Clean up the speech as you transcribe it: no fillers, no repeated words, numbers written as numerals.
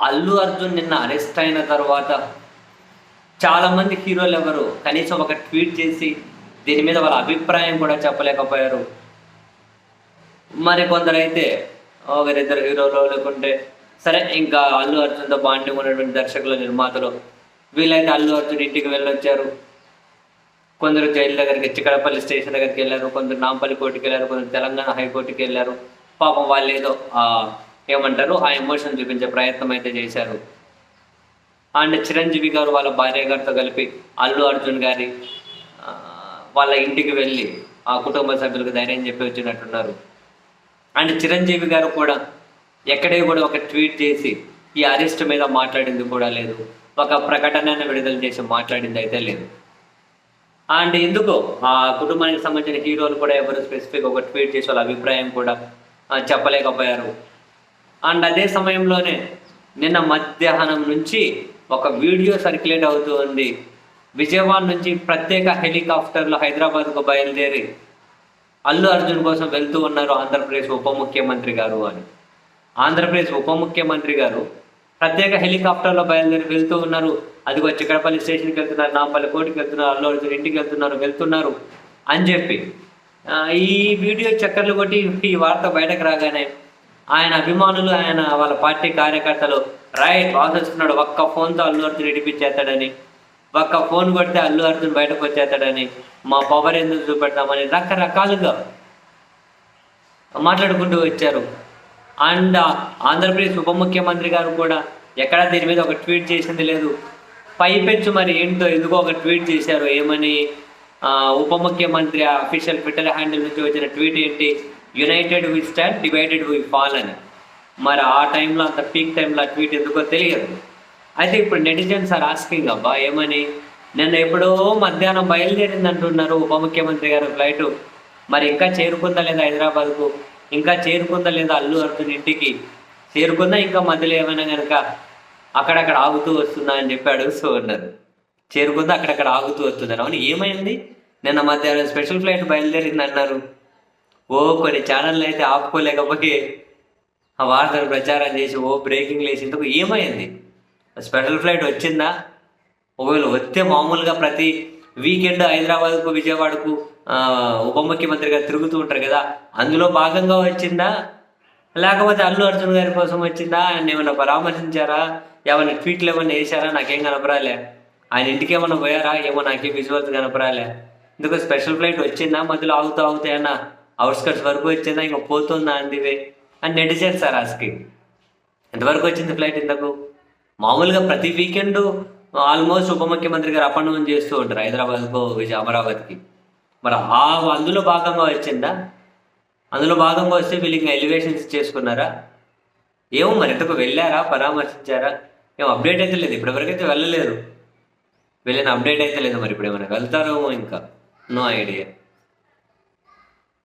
అల్లు అర్జున్ నిన్న అరెస్ట్ అయిన తర్వాత చాలామంది హీరోలు ఎవరు కనీసం ఒక ట్వీట్ చేసి దీని మీద వాళ్ళ అభిప్రాయం కూడా చెప్పలేకపోయారు. మరి కొందరైతే ఒకరిద్దరు హీరోలు లేకుంటే సరే ఇంకా అల్లు అర్జున్తో బాండింగ్ ఉన్నటువంటి దర్శకులు, నిర్మాతలు వీళ్ళైతే అల్లు అర్జున్ ఇంటికి వెళ్ళొచ్చారు. కొందరు జైలు దగ్గరికి చిక్కడపల్లి స్టేషన్ దగ్గరికి వెళ్ళారు, కొందరు నాంపల్లి కోర్టుకి వెళ్ళారు, కొందరు తెలంగాణ హైకోర్టుకి వెళ్ళారు. పాపం వాళ్ళు ఏదో ఏమంటారు ఆ ఎమోషన్ చూపించే ప్రయత్నం అయితే చేశారు. అండ్ చిరంజీవి గారు వాళ్ళ భార్య గారితో కలిపి అల్లు అర్జున్ గారి వాళ్ళ ఇంటికి వెళ్ళి ఆ కుటుంబ సభ్యులకు ధైర్యం చెప్పి వచ్చినట్టున్నారు. అండ్ చిరంజీవి గారు కూడా ఎక్కడే కూడా ఒక ట్వీట్ చేసి ఈ అరెస్ట్ మీద మాట్లాడింది కూడా లేదు, ఒక ప్రకటనను విడుదల చేసి మాట్లాడింది అయితే లేదు. అండ్ ఎందుకో ఆ కుటుంబానికి సంబంధించిన హీరోలు కూడా ఎవరు స్పెసిఫిక్ ఒక ట్వీట్ చేసి వాళ్ళ అభిప్రాయం కూడా చెప్పలేకపోయారు. అండ్ అదే సమయంలోనే నిన్న మధ్యాహ్నం నుంచి ఒక వీడియో సర్క్యులేట్ అవుతూ ఉంది. విజయవాడ నుంచి ప్రత్యేక హెలికాప్టర్లో హైదరాబాద్కు బయలుదేరి అల్లు అర్జున్ కోసం వెళ్తూ ఉన్నారు ఆంధ్రప్రదేశ్ ఉప ముఖ్యమంత్రి గారు అని. ఆంధ్రప్రదేశ్ ఉప ముఖ్యమంత్రి గారు ప్రత్యేక హెలికాప్టర్లో బయలుదేరి వెళ్తూ ఉన్నారు. అదిగో చిక్కడపల్లి స్టేషన్కి వెళ్తున్నారు, నాంపల్లి కోర్టుకి వెళ్తున్నారు, అల్లు అర్జున్ ఇంటికి వెళ్తున్నారు అని చెప్పి ఈ వీడియో చక్కర్లు కొట్టి ఈ వార్త బయటకు రాగానే ఆయన అభిమానులు, ఆయన వాళ్ళ పార్టీ కార్యకర్తలు రైట్ వాసేస్తున్నాడు, ఒక్క ఫోన్తో అల్లు అర్జున్ ఇడిపించేస్తాడని, ఒక్క ఫోన్ కొడితే అల్లు అర్జున్ బయటకు వచ్చేస్తాడని, మా పవర్ ఎందుకు చూపెడతామని రకరకాలుగా మాట్లాడుకుంటూ వచ్చారు. అండ్ ఆంధ్రప్రదేశ్ ఉప ముఖ్యమంత్రి గారు కూడా ఎక్కడా దీని మీద ఒక ట్వీట్ చేసింది లేదు. పైపెచ్చు మరి ఏంటో ఎందుకో ఒక ట్వీట్ చేశారు. ఏమని? ఉప ముఖ్యమంత్రి అఫీషియల్ ట్విట్టర్ హ్యాండిల్ నుంచి వచ్చిన ట్వీట్ ఏంటి? United we stand, divided we fall అని. మరి ఆ టైంలో అంత పీక్ టైంలో ఆ ట్వీట్ ఎందుకో తెలియదు. అయితే ఇప్పుడు నెటిజన్స్ ఆర్ ఆస్కింగ్ అబ్బా ఏమని, నిన్న ఎప్పుడో మధ్యాహ్నం బయలుదేరింది అంటున్నారు ఉప ముఖ్యమంత్రి గారు ఫ్లైటు, మరి ఇంకా చేరుకుందా లేదా హైదరాబాద్కు, ఇంకా చేరుకుందా లేదా అల్లు అర్జున్ ఇంటికి, చేరుకుందా ఇంకా మధ్యలో ఏమైనా కనుక అక్కడక్కడ ఆగుతూ వస్తుందా అని చెప్పి అడుగుతూ ఉన్నారు. చేరుకుందా అక్కడక్కడ ఆగుతూ వస్తున్నారు. అవును ఏమైంది? నిన్న మధ్యాహ్నం స్పెషల్ ఫ్లైట్ బయలుదేరింది అన్నారు. కొన్ని ఛానళ్ళు అయితే ఆపుకోలేకపోయి ఆ వార్తలు ప్రచారం చేసి బ్రేకింగ్ లేచేందుకు ఏమైంది? స్పెషల్ ఫ్లైట్ వచ్చిందా? ఒకవేళ వస్తే మామూలుగా ప్రతి వీకెండ్ హైదరాబాద్కు, విజయవాడకు ఉప ముఖ్యమంత్రి గారు తిరుగుతూ ఉంటారు కదా, అందులో భాగంగా వచ్చిందా? లేకపోతే అల్లు అర్జున్ గారి కోసం వచ్చిందా? ఆయన ఏమైనా పరామర్శించారా? ఏమైనా ట్వీట్లు ఏమైనా వేసారా? నాకేం కనపరాలే. ఆయన ఇంటికి ఏమైనా పోయారా? ఏమో నాకేం విజువల్స్ కనపరాలే. ఎందుకు స్పెషల్ ఫ్లైట్ వచ్చిందా? మధ్యలో ఆగుతాయన్నా అవుట్స్కట్స్ వరకు వచ్చిందా? ఇంకా పోతుందా అందివే అని నెటిజన్స్ సార్ ఆస్కింగ్. ఎంతవరకు వచ్చింది ఫ్లైట్ ఇంతకు? మామూలుగా ప్రతి వీకెండ్ ఆల్మోస్ట్ ఉప ముఖ్యమంత్రి గారు అప్ అండ్ డౌన్ చేస్తూ ఉంటారు హైదరాబాద్కు, అమరావతికి. మరి అందులో భాగంగా వచ్చిందా? అందులో భాగంగా వస్తే వీళ్ళు ఇంకా ఎలివేషన్స్ చేసుకున్నారా? ఏమో మరి ఎంతకు వెళ్ళారా, పరామర్శించారా? ఏం అప్డేట్ అయితే లేదు, ఇప్పటివరకైతే వెళ్ళలేదు. వెళ్ళిన అప్డేట్ అయితే లేదు. మరి ఇప్పుడు ఏమైనా వెళ్తారేమో, ఇంకా నో ఐడియా.